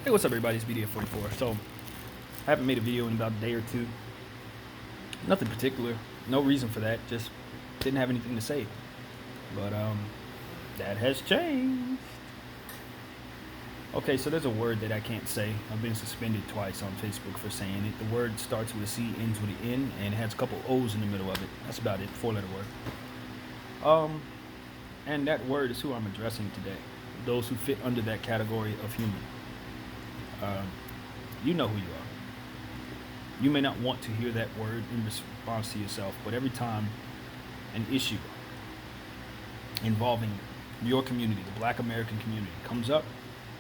Hey, what's up, everybody? It's BDF44. So, I haven't made a video in about a day or two. Nothing particular. No reason for that. Just didn't have anything to say. But, that has changed. Okay, so there's a word that I can't say. I've been suspended twice on Facebook for saying it. The word starts with a C, ends with an N, and it has a couple O's in the middle of it. That's about it. 4-letter word. And that word is who I'm addressing today. Those who fit under that category of human. You know who you are. You may not want to hear that word in response to yourself, but every time an issue involving your community, the Black American community, comes up,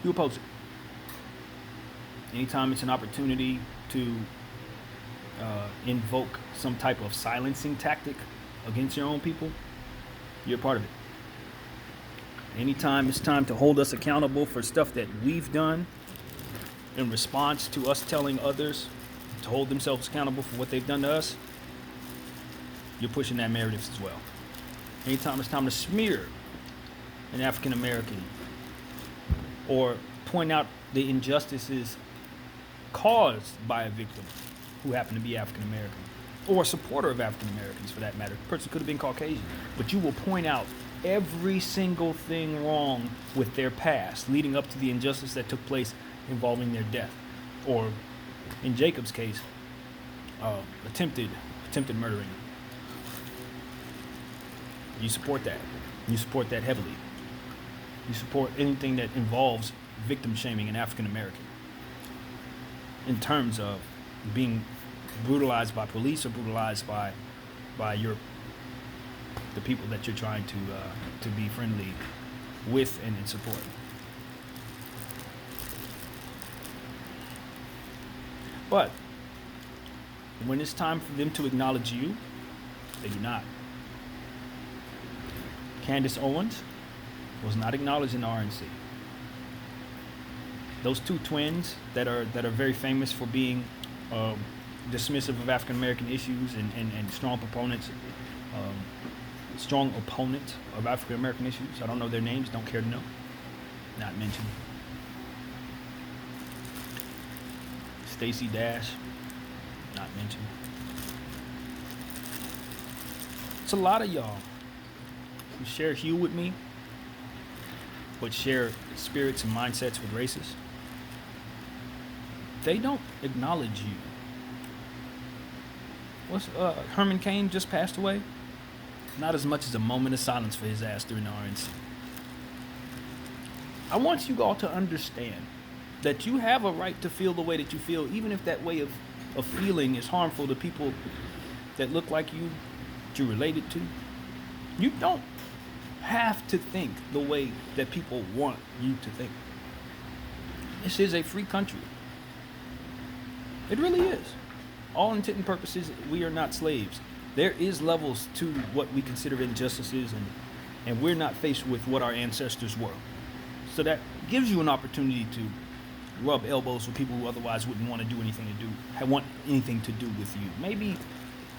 you oppose it. Anytime it's an opportunity to invoke some type of silencing tactic against your own people, you're part of it. Anytime it's time to hold us accountable for stuff that we've done in response to us telling others to hold themselves accountable for what they've done to us, you're pushing that narrative as well. Anytime it's time to smear an African American or point out the injustices caused by a victim who happened to be African American or a supporter of African Americans for that matter. The person could have been Caucasian, but you will point out every single thing wrong with their past leading up to the injustice that took place involving their death, or in Jacob's case, attempted murdering. You support that. You support that heavily. You support anything that involves victim shaming an African American in terms of being brutalized by police or brutalized by the people that you're trying to be friendly with and in support. But when it's time for them to acknowledge you, they do not. Candace Owens was not acknowledged in the RNC. Those two twins that are very famous for being dismissive of African American issues and strong proponents, strong opponents of African American issues. I don't know their names, don't care to know. Not mentioned. Stacey Dash, not mentioned. It's a lot of y'all who share hue with me, but share spirits and mindsets with racists. They don't acknowledge you. Herman Cain just passed away? Not as much as a moment of silence for his ass during the RNC. I want you all to understand that you have a right to feel the way that you feel, even if that way of feeling is harmful to people that look like you, that you're related to. You don't have to think the way that people want you to think. This is a free country. It really is. All intent and purposes, we are not slaves. There is levels to what we consider injustices, and we're not faced with what our ancestors were. So that gives you an opportunity to rub elbows with people who otherwise wouldn't want to do anything to do with you.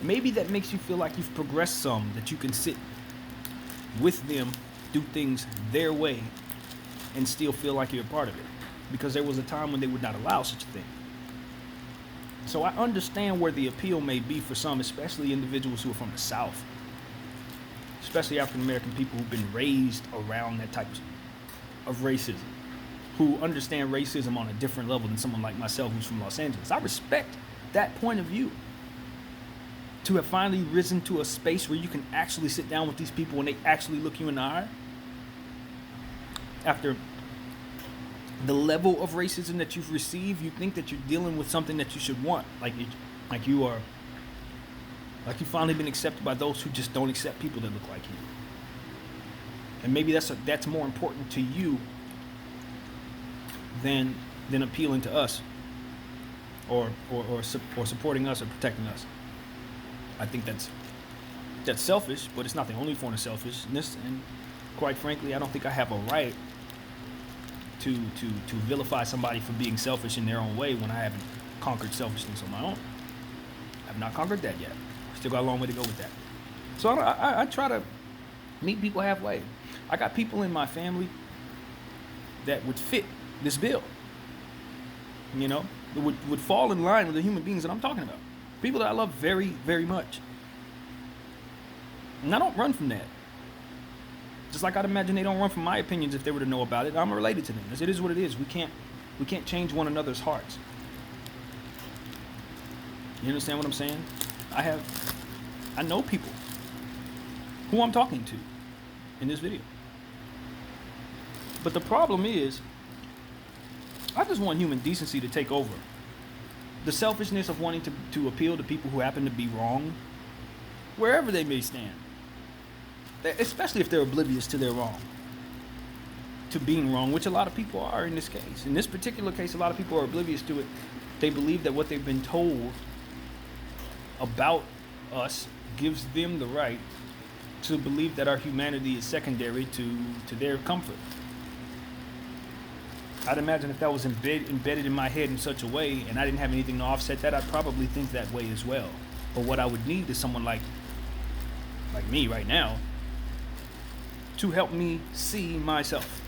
Maybe that makes you feel like you've progressed some, that you can sit with them, do things their way, and still feel like you're a part of it. Because there was a time when they would not allow such a thing. So I understand where the appeal may be for some, especially individuals who are from the South, especially African American people who've been raised around that type of racism, who understand racism on a different level than someone like myself who's from Los Angeles. I respect that point of view. To have finally risen to a space where you can actually sit down with these people and they actually look you in the eye after the level of racism that you've received, you think that you're dealing with something that you should want, like you've finally been accepted by those who just don't accept people that look like you. And maybe that's more important to you than appealing to us or supporting us or protecting us. I think that's selfish, but it's not the only form of selfishness. And quite frankly, I don't think I have a right to vilify somebody for being selfish in their own way when I haven't conquered selfishness on my own. I have not conquered that yet. Still got a long way to go with that. So I try to meet people halfway. I got people in my family that would fit this bill. you know, would fall in line with the human beings that I'm talking about. People that I love very, very much. And I don't run from that. Just like I'd imagine they don't run from my opinions if they were to know about it. I'm related to them. It is what it is. We can't change one another's hearts. You understand what I'm saying? I know people who I'm talking to in this video. But the problem is, I just want human decency to take over. The selfishness of wanting to appeal to people who happen to be wrong, wherever they may stand. Especially if they're oblivious to their wrong. To being wrong, which a lot of people are in this case. In this particular case, a lot of people are oblivious to it. They believe that what they've been told about us gives them the right to believe that our humanity is secondary to their comfort. I'd imagine if that was embedded in my head in such a way and I didn't have anything to offset that, I'd probably think that way as well. But what I would need is someone like me right now to help me see myself.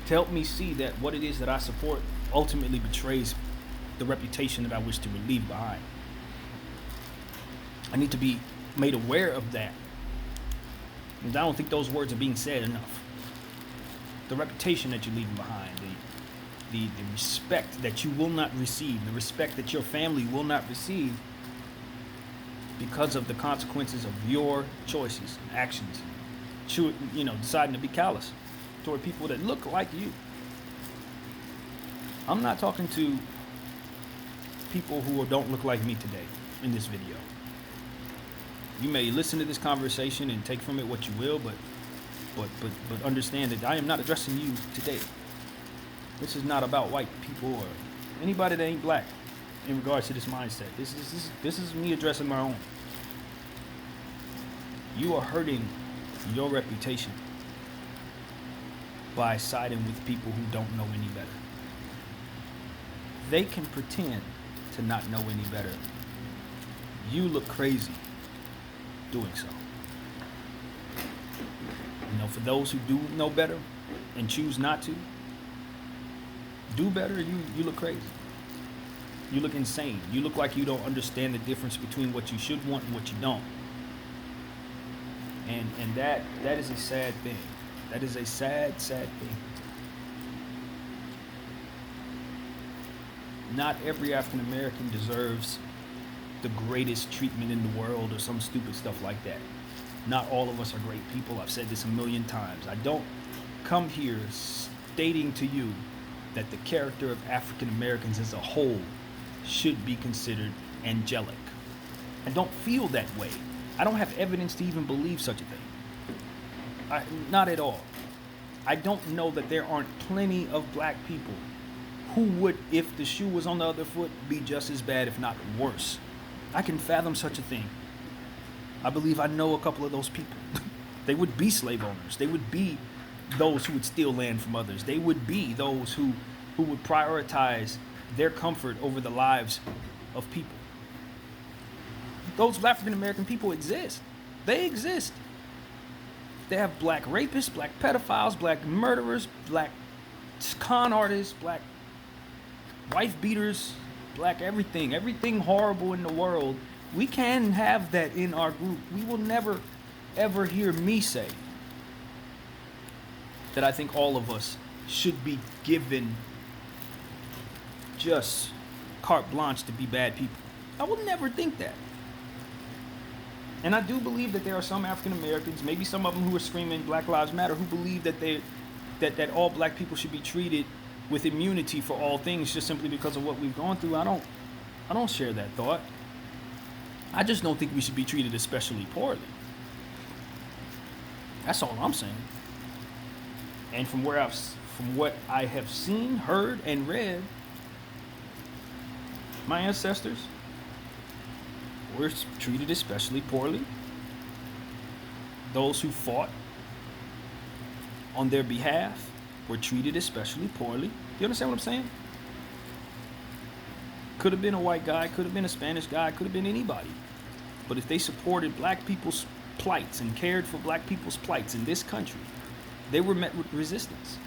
To help me see that what it is that I support ultimately betrays the reputation that I wish to leave behind. I need to be made aware of that. And I don't think those words are being said enough. The reputation that you're leaving behind, the respect that you will not receive, the respect that your family will not receive because of the consequences of your choices and actions. Deciding to be callous toward people that look like you. I'm not talking to people who don't look like me today in this video. You may listen to this conversation and take from it what you will, but understand that I am not addressing you today. This is not about white people or anybody that ain't black in regards to this mindset. This is me addressing my own. You are hurting your reputation by siding with people who don't know any better. They can pretend to not know any better. You look crazy doing so. For those who do know better and choose not to do better, you look crazy. You look insane. You look like you don't understand the difference between what you should want and what you don't. And that is a sad thing. That is a sad, sad thing. Not every African American deserves the greatest treatment in the world or some stupid stuff like that. Not all of us are great people. I've said this a million times. I don't come here stating to you that the character of African Americans as a whole should be considered angelic. I don't feel that way. I don't have evidence to even believe such a thing. Not at all. I don't know that there aren't plenty of black people who would, if the shoe was on the other foot, be just as bad, if not worse. I can fathom such a thing. I believe I know a couple of those people. They would be slave owners. They would be those who would steal land from others. They would be those who would prioritize their comfort over the lives of people. Those African American people exist. They exist. They have black rapists, black pedophiles, black murderers, black con artists, black wife beaters, black everything horrible in the world. We can have that in our group. We will never, ever hear me say that I think all of us should be given just carte blanche to be bad people. I will never think that. And I do believe that there are some African Americans, maybe some of them who are screaming Black Lives Matter, who believe that all black people should be treated with immunity for all things just simply because of what we've gone through. I don't share that thought. I just don't think we should be treated especially poorly. That's all I'm saying. And from what I have seen, heard, and read, my ancestors were treated especially poorly. Those who fought on their behalf were treated especially poorly. You understand what I'm saying? Could have been a white guy, could have been a Spanish guy, could have been anybody. But if they supported black people's plights and cared for black people's plights in this country, they were met with resistance.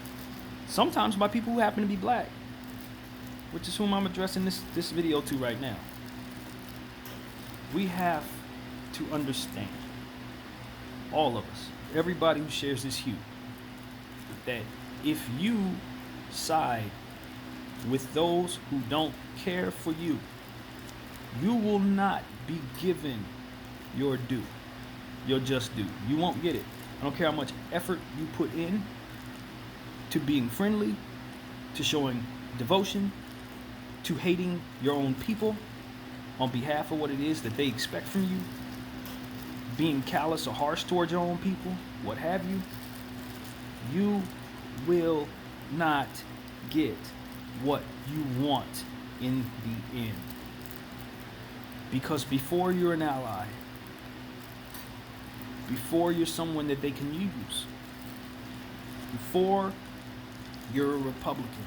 Sometimes by people who happen to be black. which is whom I'm addressing this video to right now, we have to understand, all of us, everybody who shares this hue, that if you side with those who don't care for you, you will not be given your due, your just due. You won't get it. I don't care how much effort you put in to being friendly, to showing devotion, to hating your own people on behalf of what it is that they expect from you, being callous or harsh towards your own people, what have you, you will not get what you want in the end. Because before you're an ally, before you're someone that they can use, before you're a Republican,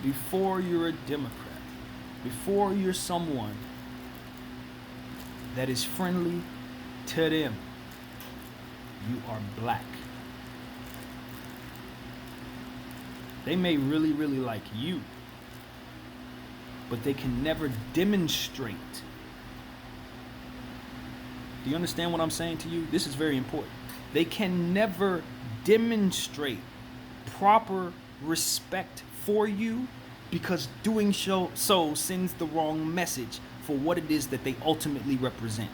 before you're a Democrat, before you're someone that is friendly to them, you are black. They may really, really like you, but they can never demonstrate. Do you understand what I'm saying to you? This is very important. They can never demonstrate proper respect for you, because doing so sends the wrong message for what it is that they ultimately represent.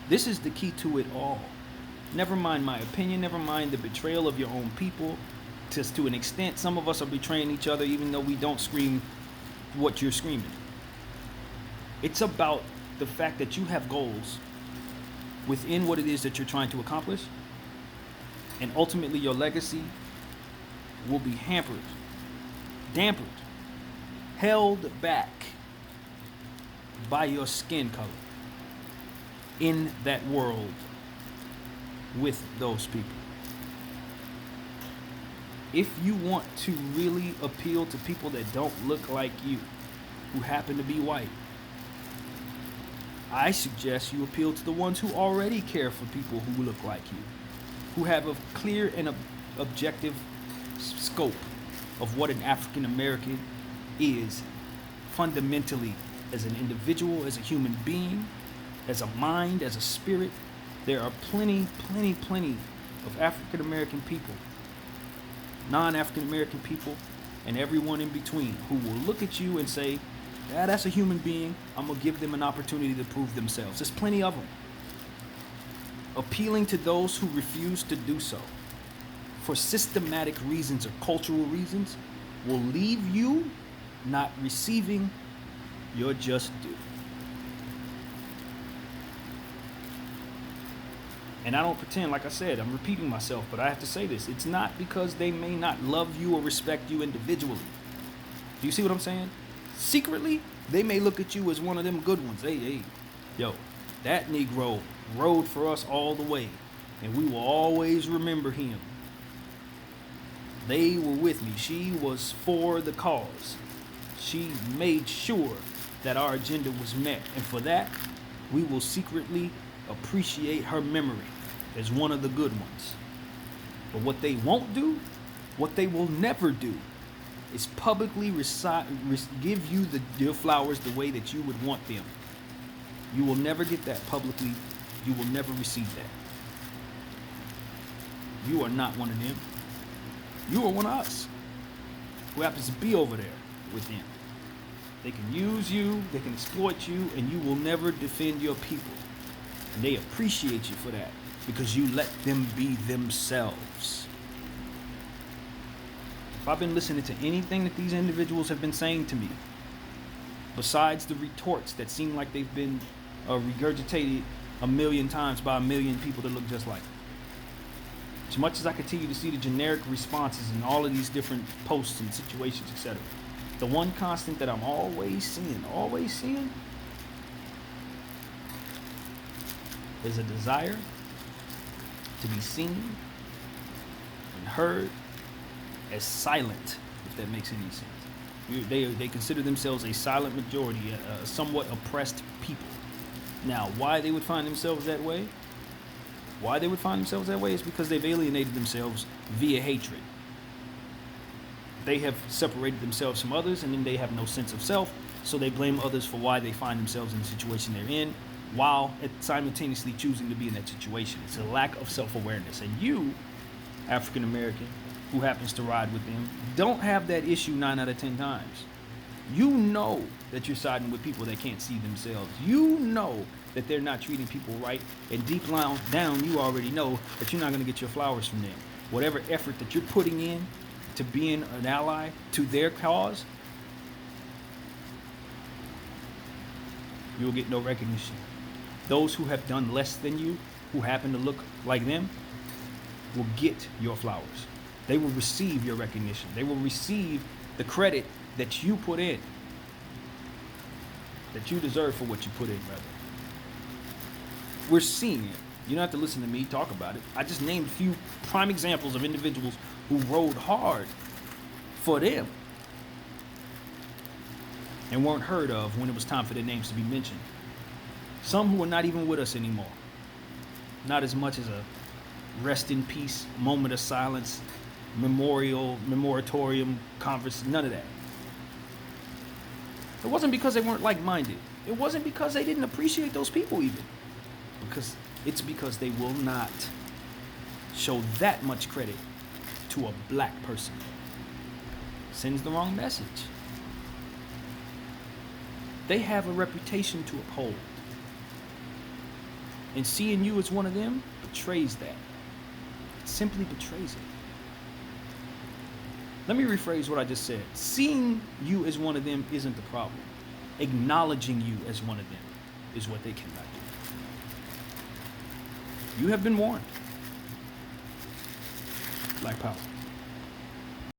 This is the key to it all. Never mind my opinion, never mind the betrayal of your own people. Just to an extent, some of us are betraying each other even though we don't scream what you're screaming. It's about the fact that you have goals within what it is that you're trying to accomplish, and ultimately your legacy will be hampered, dampened, held back by your skin color in that world with those people. If you want to really appeal to people that don't look like you, who happen to be white, I suggest you appeal to the ones who already care for people who look like you, who have a clear and objective scope of what an African American is fundamentally, as an individual, as a human being, as a mind, as a spirit. There are plenty of African American people, non-African American people, and everyone in between who will look at you and say, yeah, that's a human being. I'm going to give them an opportunity to prove themselves. There's plenty of them. Appealing to those who refuse to do so for systematic reasons or cultural reasons will leave you not receiving your just due. And I don't pretend, like I said, I'm repeating myself, but I have to say this. It's not because they may not love you or respect you individually. Do you see what I'm saying? Secretly, they may look at you as one of them good ones. Hey, yo, that Negro rode for us all the way, and we will always remember him. They were with me. She was for the cause. She made sure that our agenda was met, and for that, we will secretly appreciate her memory as one of the good ones. But what they won't do, what they will never do, is publicly give you your flowers the way that you would want them. You will never get that publicly. You will never receive that. You are not one of them. You are one of us who happens to be over there with them. They can use you, they can exploit you, and you will never defend your people. And they appreciate you for that because you let them be themselves. If I've been listening to anything that these individuals have been saying to me, besides the retorts that seem like they've been regurgitated a million times by a million people that look just like them, as much as I continue to see the generic responses in all of these different posts and situations, etc., the one constant that I'm always seeing, is a desire to be seen and heard as silent, if that makes any sense. They consider themselves a silent majority, a somewhat oppressed people. Now, why they would find themselves that way? Is because they've alienated themselves via hatred. they have separated themselves from others, and then they have no sense of self, so they blame others for why they find themselves in the situation they're in, while simultaneously choosing to be in that situation. It's a lack of self-awareness. And you, African American, who happens to ride with them, don't have that issue 9 out of 10 times. You know that you're siding with people that can't see themselves. You know that they're not treating people right, and deep down, you already know that you're not going to get your flowers from them. Whatever effort that you're putting in to being an ally to their cause, you'll get no recognition. Those who have done less than you, who happen to look like them, will get your flowers. They will receive your recognition. They will receive the credit that you put in, that you deserve for what you put in, brother. We're seeing it. You don't have to listen to me talk about it. I just named a few prime examples of individuals who rode hard for them and weren't heard of when it was time for their names to be mentioned. Some who are not even with us anymore. Not as much as a rest in peace, moment of silence, moratorium, conference, none of that. It wasn't because they weren't like-minded. It wasn't because they didn't appreciate those people even. It's because they will not show that much credit to a black person. Sends the wrong message. They have a reputation to uphold. And seeing you as one of them betrays that. It simply betrays it. Let me rephrase what I just said. Seeing you as one of them isn't the problem. Acknowledging you as one of them is what they cannot do. You have been warned. Black power.